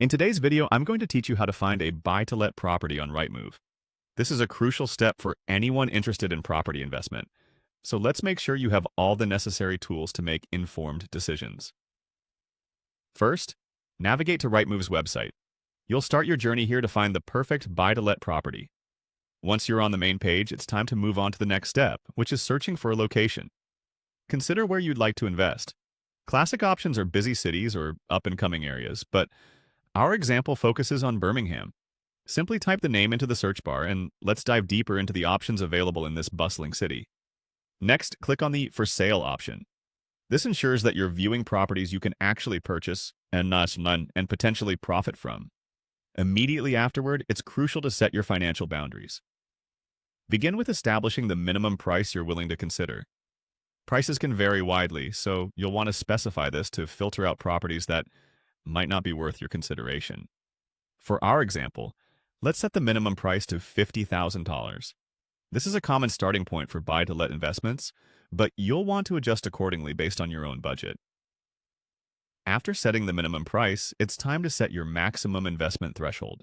In today's video, I'm going to teach you how to find a buy-to-let property on Rightmove. This is a crucial step for anyone interested in property investment. So let's make sure you have all the necessary tools to make informed decisions. First, navigate to Rightmove's website. You'll start your journey here to find the perfect buy-to-let property. Once you're on the main page, it's time to move on to the next step, which is searching for a location. Consider where you'd like to invest. Classic options are busy cities or up-and-coming areas, but our example focuses on Birmingham. Simply type the name into the search bar and let's dive deeper into the options available in this bustling city. Next, click on the For Sale option. This ensures that you're viewing properties you can actually purchase and potentially profit from. Immediately afterward, it's crucial to set your financial boundaries. Begin with establishing the minimum price you're willing to consider. Prices can vary widely, so you'll want to specify this to filter out properties that might not be worth your consideration. For our example, let's set the minimum price to $50,000. This is a common starting point for buy-to-let investments, but you'll want to adjust accordingly based on your own budget. After setting the minimum price, it's time to set your maximum investment threshold.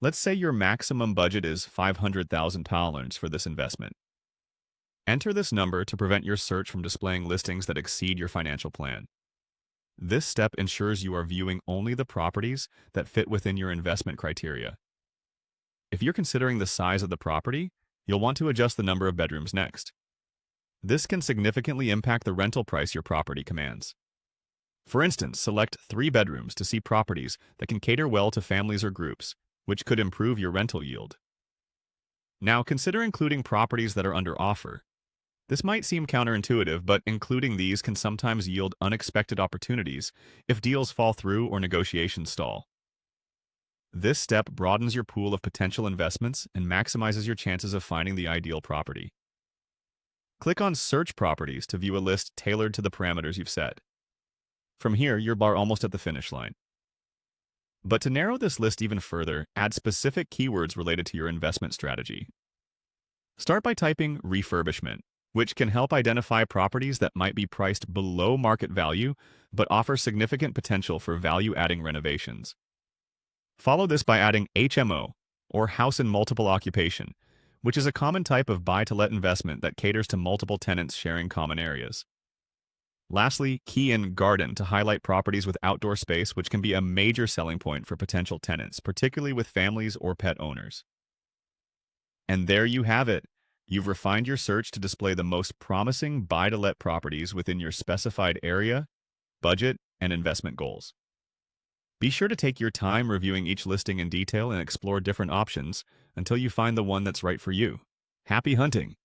Let's say your maximum budget is $500,000 for this investment. Enter this number to prevent your search from displaying listings that exceed your financial plan. This step ensures you are viewing only the properties that fit within your investment criteria. If you're considering the size of the property, you'll want to adjust the number of bedrooms next. This can significantly impact the rental price your property commands. For instance, select 3 bedrooms to see properties that can cater well to families or groups, which could improve your rental yield. Now, consider including properties that are under offer. This might seem counterintuitive, but including these can sometimes yield unexpected opportunities if deals fall through or negotiations stall. This step broadens your pool of potential investments and maximizes your chances of finding the ideal property. Click on Search Properties to view a list tailored to the parameters you've set. From here, you're almost at the finish line. But to narrow this list even further, add specific keywords related to your investment strategy. Start by typing refurbishment, which can help identify properties that might be priced below market value but offer significant potential for value-adding renovations. Follow this by adding HMO, or House in Multiple Occupation, which is a common type of buy-to-let investment that caters to multiple tenants sharing common areas. Lastly, key in garden to highlight properties with outdoor space, which can be a major selling point for potential tenants, particularly with families or pet owners. And there you have it. You've refined your search to display the most promising buy-to-let properties within your specified area, budget, and investment goals. Be sure to take your time reviewing each listing in detail and explore different options until you find the one that's right for you. Happy hunting!